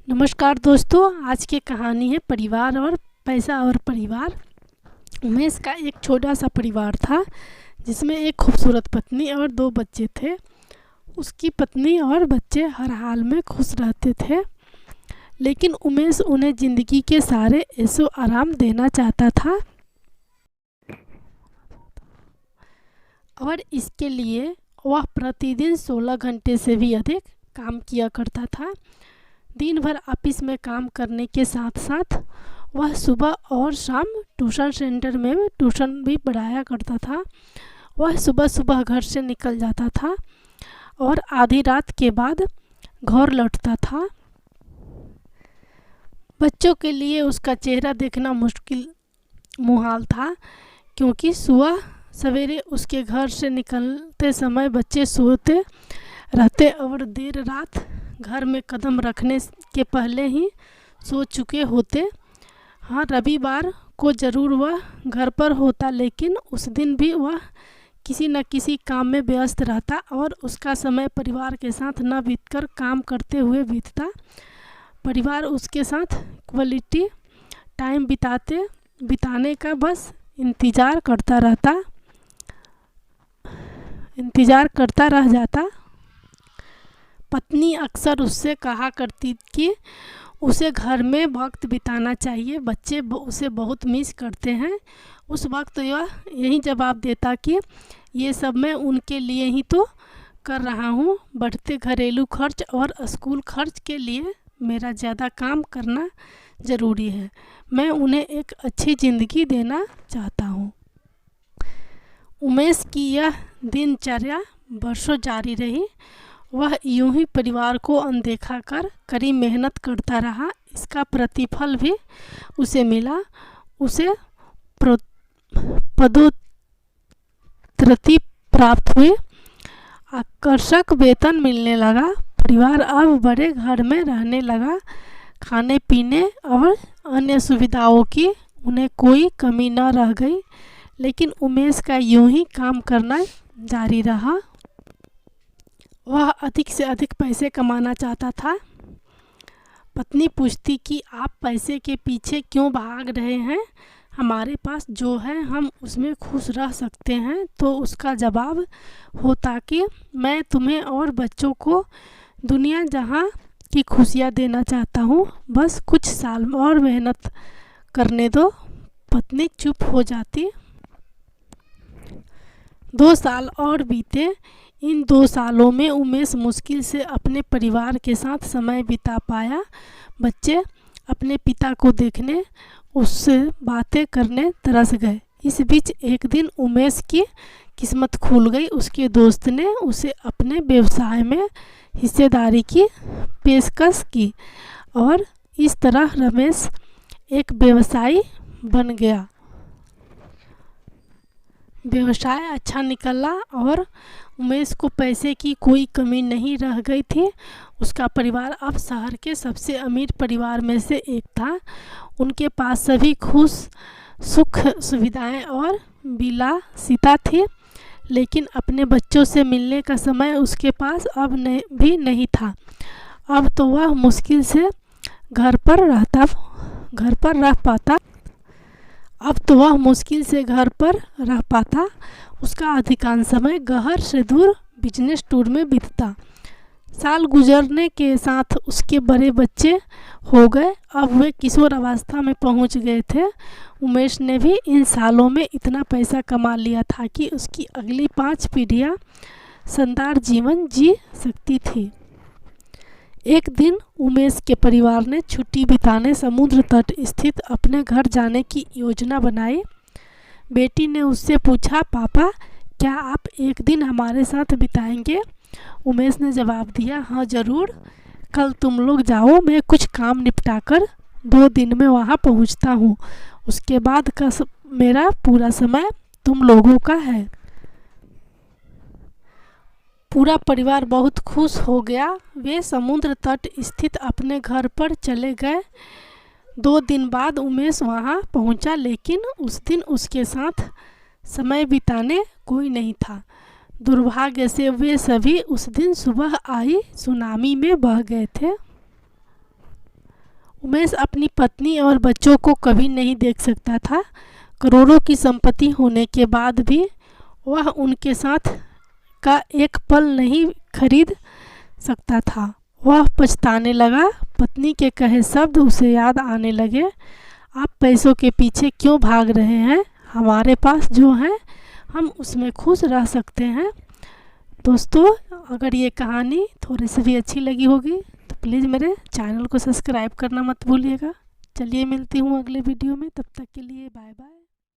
नमस्कार दोस्तों, आज की कहानी है परिवार और पैसा और परिवार। उमेश का एक छोटा सा परिवार था जिसमें एक खूबसूरत पत्नी और 2 बच्चे थे। उसकी पत्नी और बच्चे हर हाल में खुश रहते थे, लेकिन उमेश उन्हें ज़िंदगी के सारे ऐशो आराम देना चाहता था और इसके लिए वह प्रतिदिन 16 घंटे से भी अधिक काम किया करता था। दिन भर ऑफिस में काम करने के साथ साथ वह सुबह और शाम ट्यूशन सेंटर में ट्यूशन भी पढ़ाया करता था। वह सुबह सुबह घर से निकल जाता था और आधी रात के बाद घर लौटता था। बच्चों के लिए उसका चेहरा देखना मुहाल था, क्योंकि सुबह सवेरे उसके घर से निकलते समय बच्चे सोते रहते और देर रात घर में कदम रखने के पहले ही सो चुके होते। हाँ, रविवार को ज़रूर वह घर पर होता, लेकिन उस दिन भी वह किसी न किसी काम में व्यस्त रहता और उसका समय परिवार के साथ न बीतकर काम करते हुए बीतता। परिवार उसके साथ क्वालिटी टाइम बिताने का बस इंतज़ार करता रह जाता। पत्नी अक्सर उससे कहा करती कि उसे घर में वक्त बिताना चाहिए, बच्चे उसे बहुत मिस करते हैं। उस वक्त यह यही जवाब देता कि ये सब मैं उनके लिए ही तो कर रहा हूँ। बढ़ते घरेलू खर्च और स्कूल खर्च के लिए मेरा ज़्यादा काम करना ज़रूरी है। मैं उन्हें एक अच्छी ज़िंदगी देना चाहता हूँ। उमेश की यह दिनचर्या वर्षों जारी रही। वह यूं ही परिवार को अनदेखा कर कड़ी मेहनत करता रहा। इसका प्रतिफल भी उसे मिला। उसे पदोन्नति प्राप्त हुई, आकर्षक वेतन मिलने लगा। परिवार अब बड़े घर में रहने लगा। खाने पीने और अन्य सुविधाओं की उन्हें कोई कमी न रह गई, लेकिन उमेश का यूं ही काम करना जारी रहा। वह अधिक से अधिक पैसे कमाना चाहता था। पत्नी पूछती कि आप पैसे के पीछे क्यों भाग रहे हैं? हमारे पास जो है हम उसमें खुश रह सकते हैं। तो उसका जवाब होता कि मैं तुम्हें और बच्चों को दुनिया जहां की खुशियां देना चाहता हूं, बस कुछ साल और मेहनत करने दो। पत्नी चुप हो जाती। 2 साल और बीते। इन 2 सालों में उमेश मुश्किल से अपने परिवार के साथ समय बिता पाया। बच्चे अपने पिता को देखने, उससे बातें करने तरस गए। इस बीच एक दिन उमेश की किस्मत खुल गई। उसके दोस्त ने उसे अपने व्यवसाय में हिस्सेदारी की पेशकश की और इस तरह रमेश एक व्यवसायी बन गया। व्यवसाय अच्छा निकला और उमेश को पैसे की कोई कमी नहीं रह गई थी। उसका परिवार अब शहर के सबसे अमीर परिवार में से एक था। उनके पास सभी सुख सुविधाएं और विलासिता थी, लेकिन अपने बच्चों से मिलने का समय उसके पास अब भी नहीं था। अब तो वह मुश्किल से घर पर रह पाता। उसका अधिकांश समय घर से दूर बिजनेस टूर में बीतता। साल गुजरने के साथ उसके बड़े बच्चे हो गए। अब वे किशोर अवस्था में पहुंच गए थे। उमेश ने भी इन सालों में इतना पैसा कमा लिया था कि उसकी अगली 5 पीढ़ियां शानदार जीवन जी सकती थी। एक दिन उमेश के परिवार ने छुट्टी बिताने समुद्र तट स्थित अपने घर जाने की योजना बनाई। बेटी ने उससे पूछा, पापा क्या आप एक दिन हमारे साथ बिताएंगे? उमेश ने जवाब दिया, हाँ ज़रूर, कल तुम लोग जाओ, मैं कुछ काम निपटाकर 2 दिन में वहाँ पहुँचता हूँ। उसके बाद का मेरा पूरा समय तुम लोगों का है। पूरा परिवार बहुत खुश हो गया। वे समुद्र तट स्थित अपने घर पर चले गए। 2 दिन बाद उमेश वहां पहुंचा, लेकिन उस दिन उसके साथ समय बिताने कोई नहीं था। दुर्भाग्य से वे सभी उस दिन सुबह आई सुनामी में बह गए थे। उमेश अपनी पत्नी और बच्चों को कभी नहीं देख सकता था। करोड़ों की संपत्ति होने के बाद भी वह उनके साथ का एक पल नहीं खरीद सकता था। वह पछताने लगा। पत्नी के कहे शब्द उसे याद आने लगे। आप पैसों के पीछे क्यों भाग रहे हैं? हमारे पास जो है हम उसमें खुश रह सकते हैं। दोस्तों, अगर ये कहानी थोड़ी सी भी अच्छी लगी होगी तो प्लीज़ मेरे चैनल को सब्सक्राइब करना मत भूलिएगा। चलिए मिलती हूँ अगले वीडियो में, तब तक के लिए बाय बाय।